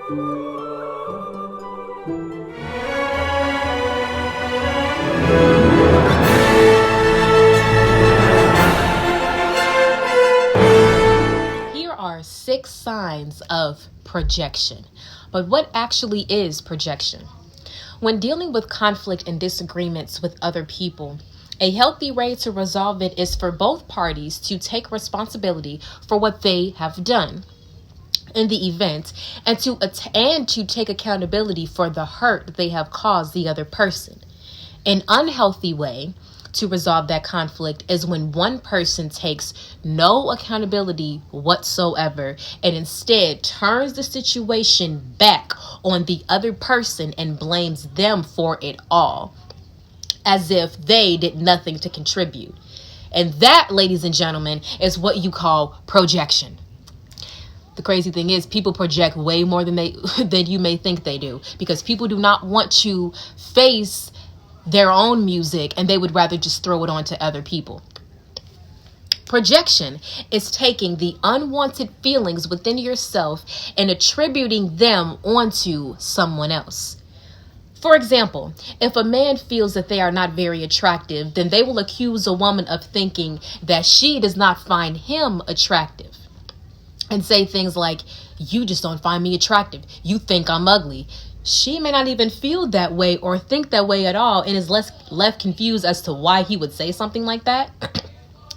Here are 6 signs of projection. But what actually is projection? When dealing with conflict and disagreements with other people, a healthy way to resolve it is for both parties to take responsibility for what they have done in the event and to take accountability for the hurt they have caused the other person. An unhealthy way to resolve that conflict is when one person takes no accountability whatsoever and instead turns the situation back on the other person and blames them for it all, as if they did nothing to contribute. And that, ladies and gentlemen, is what you call projection. The crazy thing is, people project way more than you may think they do, because people do not want to face their own music and they would rather just throw it on to other people. Projection is taking the unwanted feelings within yourself and attributing them onto someone else. For example, if a man feels that they are not very attractive, then they will accuse a woman of thinking that she does not find him attractive and say things like, "You just don't find me attractive. You think I'm ugly." She may not even feel that way or think that way at all and is left confused as to why he would say something like that.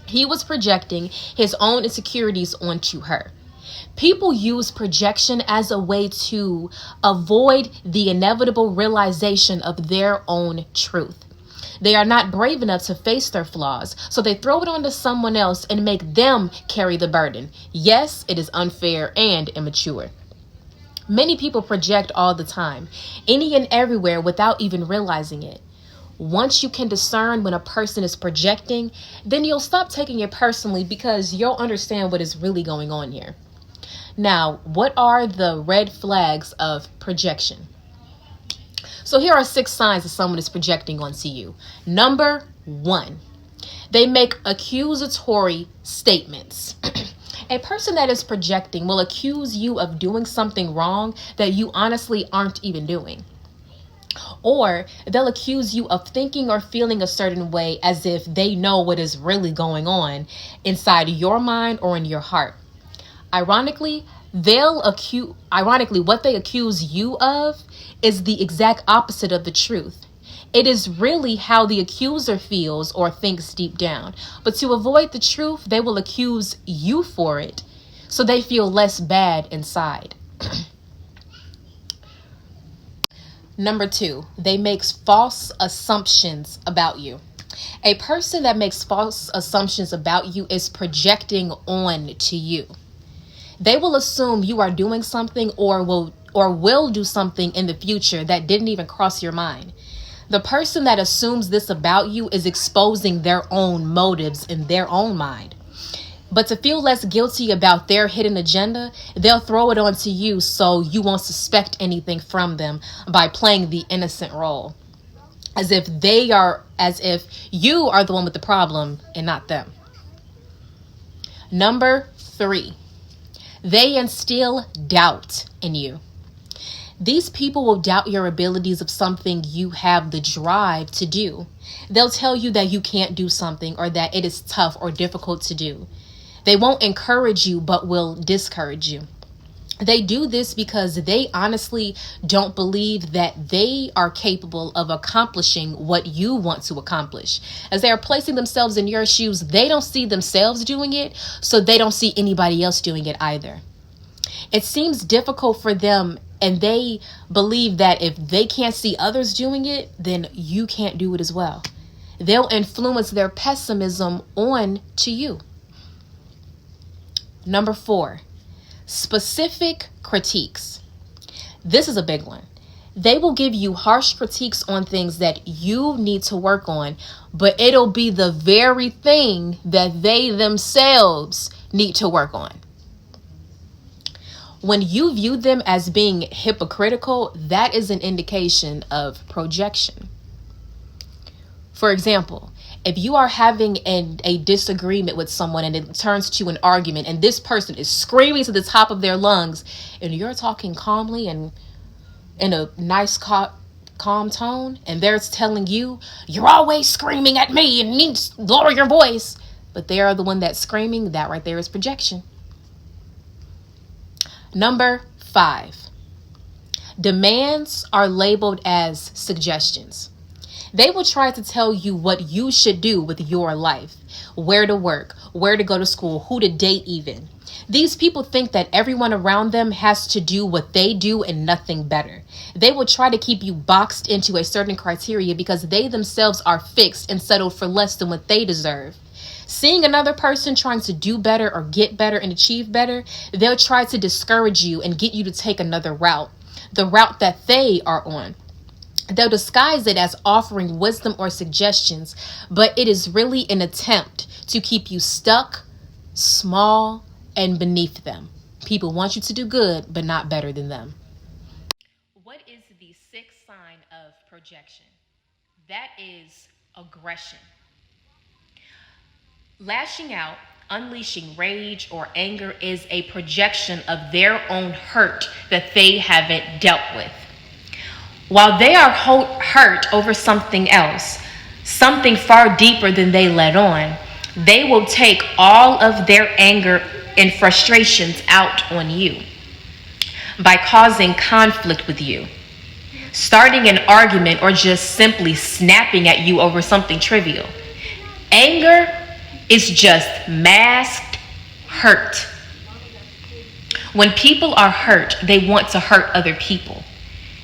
He was projecting his own insecurities onto her. People use projection as a way to avoid the inevitable realization of their own truth. They are not brave enough to face their flaws, so they throw it onto someone else and make them carry the burden. Yes, it is unfair and immature. Many people project all the time, any and everywhere, without even realizing it. Once you can discern when a person is projecting, then you'll stop taking it personally because you'll understand what is really going on here. Now, what are the red flags of projection? So here are 6 signs that someone is projecting onto you. Number 1, they make accusatory statements. A person that is projecting will accuse you of doing something wrong that you honestly aren't even doing. Or they'll accuse you of thinking or feeling a certain way as if they know what is really going on inside your mind or in your heart. Ironically, what they accuse you of is the exact opposite of the truth. It is really how the accuser feels or thinks deep down. But to avoid the truth, they will accuse you for it, so they feel less bad inside. Number 2, they make false assumptions about you. A person that makes false assumptions about you is projecting on to you. They will assume you are doing something or will do something in the future that didn't even cross your mind. The person that assumes this about you is exposing their own motives in their own mind. But to feel less guilty about their hidden agenda, they'll throw it onto you so you won't suspect anything from them by playing the innocent role, as if you are the one with the problem and not them. Number 3, they instill doubt in you. These people will doubt your abilities of something you have the drive to do. They'll tell you that you can't do something or that it is tough or difficult to do. They won't encourage you, but will discourage you. They do this because they honestly don't believe that they are capable of accomplishing what you want to accomplish. As they are placing themselves in your shoes, they don't see themselves doing it, so they don't see anybody else doing it either. It seems difficult for them, and they believe that if they can't see others doing it, then you can't do it as well. They'll influence their pessimism on to you. Number 4, specific critiques. This is a big one. They will give you harsh critiques on things that you need to work on, but it'll be the very thing that they themselves need to work on. When you view them as being hypocritical, that is an indication of projection. For example, If you are having a disagreement with someone and it turns to an argument and this person is screaming to the top of their lungs and you're talking calmly and in a nice calm tone and they're telling you, you're always screaming at me and you need to lower your voice, but they are the one that's screaming, that right there is projection. Number 5, demands are labeled as suggestions. They will try to tell you what you should do with your life, where to work, where to go to school, who to date even. These people think that everyone around them has to do what they do and nothing better. They will try to keep you boxed into a certain criteria because they themselves are fixed and settled for less than what they deserve. Seeing another person trying to do better or get better and achieve better, they'll try to discourage you and get you to take another route, the route that they are on. They'll disguise it as offering wisdom or suggestions, but it is really an attempt to keep you stuck, small, and beneath them. People want you to do good, but not better than them. What is the 6th sign of projection? That is aggression. Lashing out, unleashing rage or anger is a projection of their own hurt that they haven't dealt with. While they are hurt over something else, something far deeper than they let on, they will take all of their anger and frustrations out on you by causing conflict with you, starting an argument, or just simply snapping at you over something trivial. Anger is just masked hurt. When people are hurt, they want to hurt other people.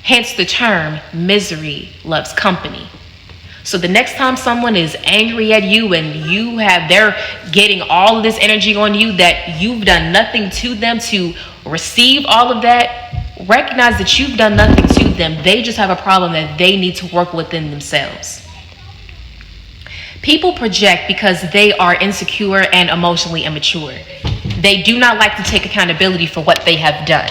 Hence the term, misery loves company. So the next time someone is angry at you and they're getting all of this energy on you that you've done nothing to them to receive all of that, recognize that you've done nothing to them. They just have a problem that they need to work within themselves. People project because they are insecure and emotionally immature. They do not like to take accountability for what they have done.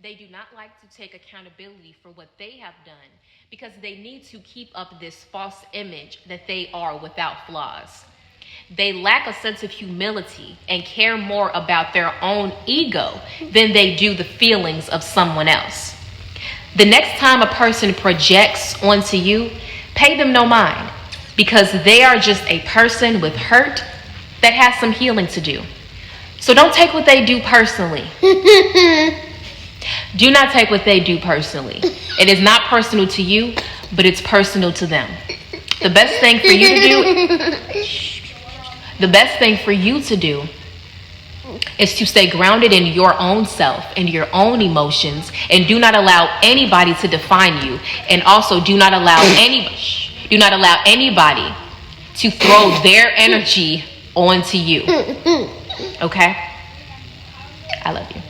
They do not like to take accountability for what they have done because they need to keep up this false image that they are without flaws. They lack a sense of humility and care more about their own ego than they do the feelings of someone else. The next time a person projects onto you, pay them no mind because they are just a person with hurt that has some healing to do. So don't take what they do personally. Do not take what they do personally. It is not personal to you, but it's personal to them. The best thing for you to do is to stay grounded in your own self and your own emotions, and do not allow anybody to define you, and also do not allow anybody to throw their energy onto you. Okay? I love you.